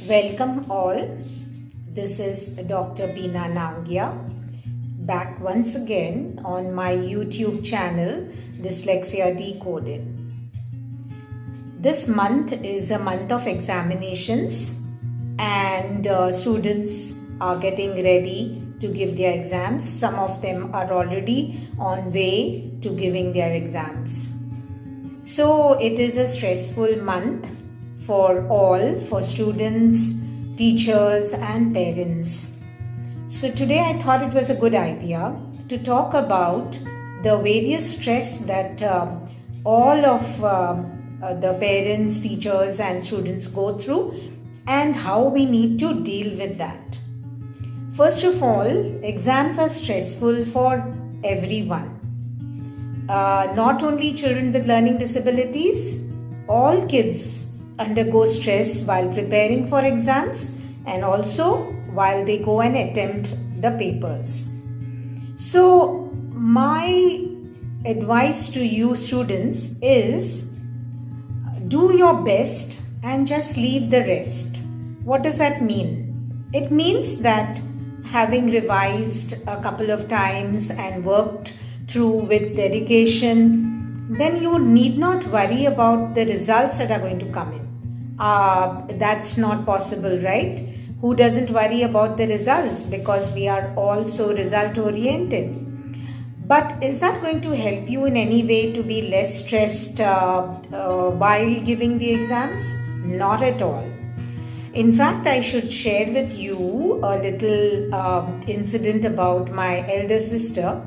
Welcome all. This is Dr. Beena Nangia back once again on my YouTube channel Dyslexia Decoded. This month is a month of examinations and students are getting ready to give their exams. Some of them are already on way to giving their exams. So it is a stressful month for all, for students, teachers and parents. So today I thought it was a good idea to talk about the various stress that all of the parents, teachers and students go through and how we need to deal with that. First of all, exams are stressful for everyone. Not only children with learning disabilities, all kids undergo stress while preparing for exams and also while they go and attempt the papers. So my advice to you students is do your best and just leave the rest. What does that mean? It means that having revised a couple of times and worked through with dedication, then you need not worry about the results that are going to come in. That's not possible, right? Who doesn't worry about the results, because we are all so result oriented. But is that going to help you in any way to be less stressed while giving the exams? Not at all. In fact, I should share with you a little incident about my elder sister,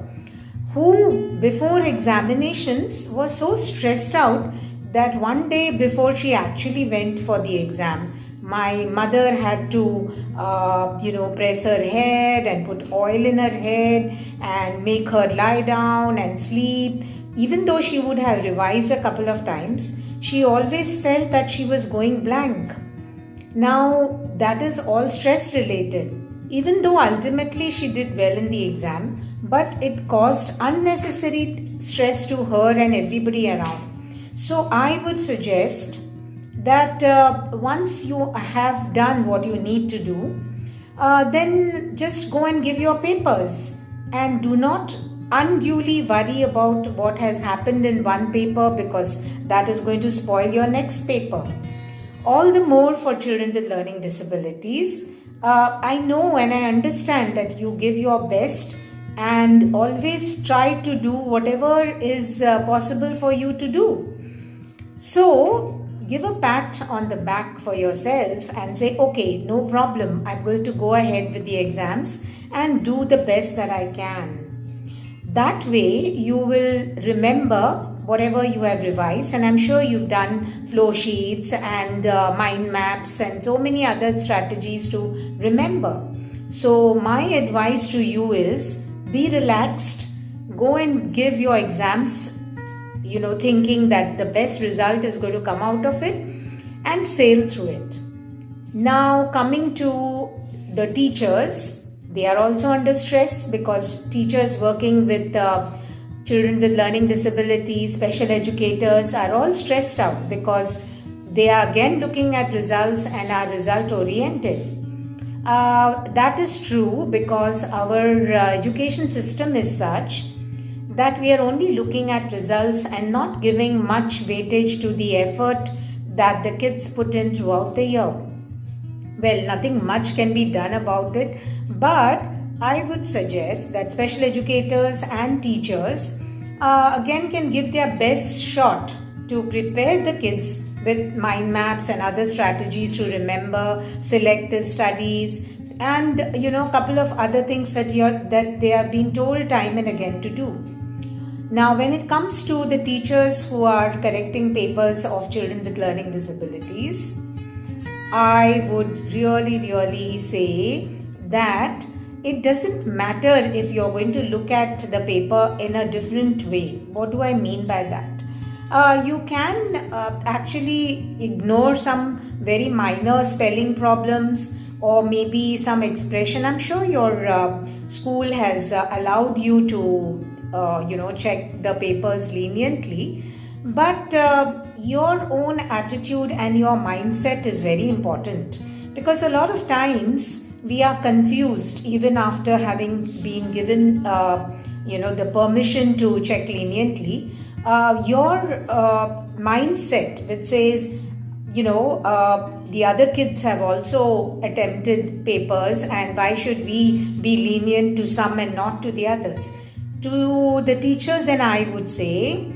who before examinations was so stressed out that one day before she actually went for the exam, my mother had to press her head and put oil in her head and make her lie down and sleep. Even though she would have revised a couple of times, she always felt that she was going blank. Now that is all stress related. Even though ultimately she did well in the exam, but it caused unnecessary stress to her and everybody around. So I would suggest that once you have done what you need to do, then just go and give your papers and do not unduly worry about what has happened in one paper, because that is going to spoil your next paper. All the more for children with learning disabilities. I know and I understand that you give your best and always try to do whatever is possible for you to do. So give a pat on the back for yourself and say, okay, no problem, I'm going to go ahead with the exams and do the best that I can. That way you will remember whatever you have revised, and I'm sure you've done flow sheets and mind maps and so many other strategies to remember. So my advice to you is be relaxed, go and give your exams, thinking that the best result is going to come out of it, and sail through it. Now coming to the teachers, they are also under stress, because teachers working with children with learning disabilities, special educators are all stressed out because they are again looking at results and are result oriented. That is true because our education system is such that we are only looking at results and not giving much weightage to the effort that the kids put in throughout the year. Well, nothing much can be done about it, but I would suggest that special educators and teachers again can give their best shot to prepare the kids with mind maps and other strategies to remember, selective studies, and a couple of other things that they are being told time and again to do. Now, when it comes to the teachers who are correcting papers of children with learning disabilities, I would really say that it doesn't matter if you're going to look at the paper in a different way. What do I mean by that? You can actually ignore some very minor spelling problems or maybe some expression. I'm sure your school has allowed you to check the papers leniently, but your own attitude and your mindset is very important, Because a lot of times we are confused even after having been given the permission to check leniently. Your mindset which says, the other kids have also attempted papers, and why should we be lenient to some and not to the others? To the teachers, then I would say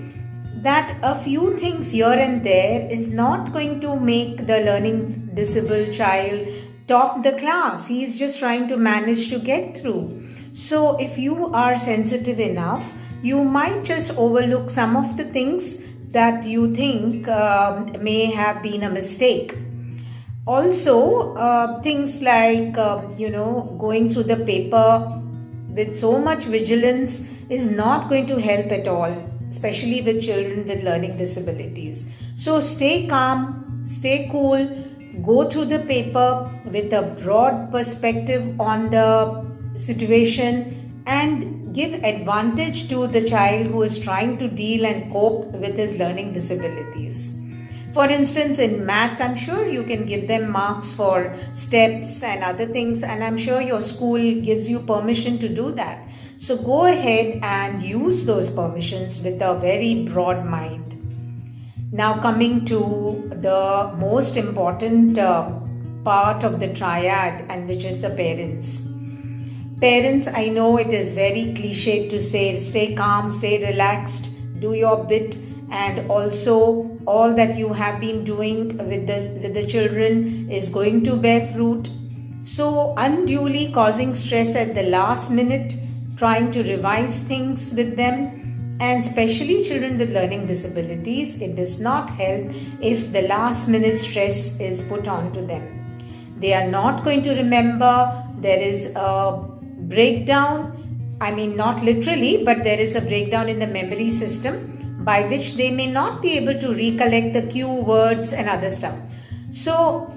that a few things here and there is not going to make the learning disabled child top the class. He is just trying to manage to get through. So if you are sensitive enough, you might just overlook some of the things that you think may have been a mistake. Also, things like, going through the paper with so much vigilance is not going to help at all, especially with children with learning disabilities. So stay calm, stay cool, go through the paper with a broad perspective on the situation and give advantage to the child who is trying to deal and cope with his learning disabilities. For instance, in maths, I'm sure you can give them marks for steps and other things, and I'm sure your school gives you permission to do that. So go ahead and use those permissions with a very broad mind. Now coming to the most important part of the triad, and which is the parents. Parents, I know it is very cliche to say, stay calm, stay relaxed, do your bit, and also all that you have been doing with the children is going to bear fruit. So unduly causing stress at the last minute, trying to revise things with them, and especially children with learning disabilities, it does not help if the last minute stress is put onto them. They are not going to remember. There is a breakdown, I mean not literally, but there is a breakdown in the memory system by which they may not be able to recollect the cue words and other stuff. So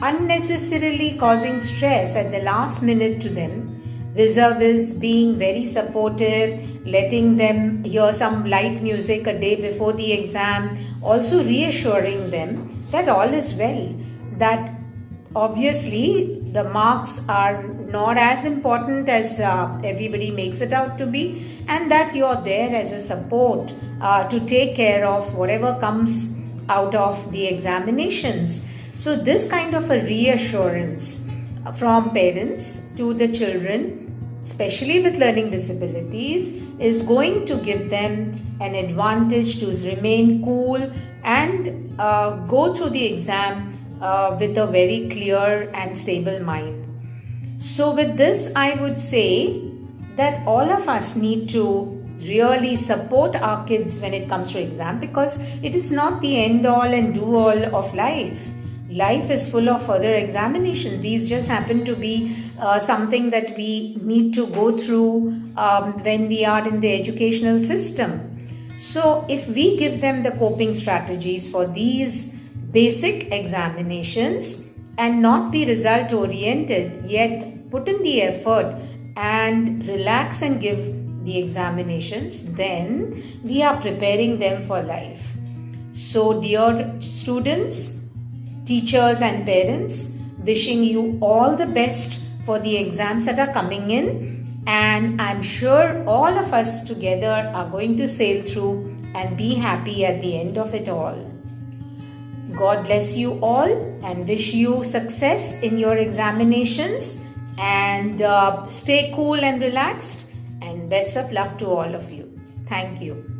unnecessarily causing stress at the last minute to them, vis-a-vis being very supportive, letting them hear some light music a day before the exam, also reassuring them that all is well, that obviously the marks are not as important as everybody makes it out to be, and that you're there as a support to take care of whatever comes out of the examinations. So this kind of a reassurance from parents to the children, especially with learning disabilities, is going to give them an advantage to remain cool and go through the exam with a very clear and stable mind. So with this, I would say that all of us need to really support our kids when it comes to exam, because it is not the end all and do all of life. Life is full of further examination. These just happen to be something that we need to go through when we are in the educational system. So if we give them the coping strategies for these basic examinations and not be result oriented, yet put in the effort and relax and give the examinations, then we are preparing them for life. So dear students, teachers and parents, wishing you all the best for the exams that are coming in, and I'm sure all of us together are going to sail through and be happy at the end of it all. God bless you all and wish you success in your examinations, and stay cool and relaxed, and best of luck to all of you. Thank you.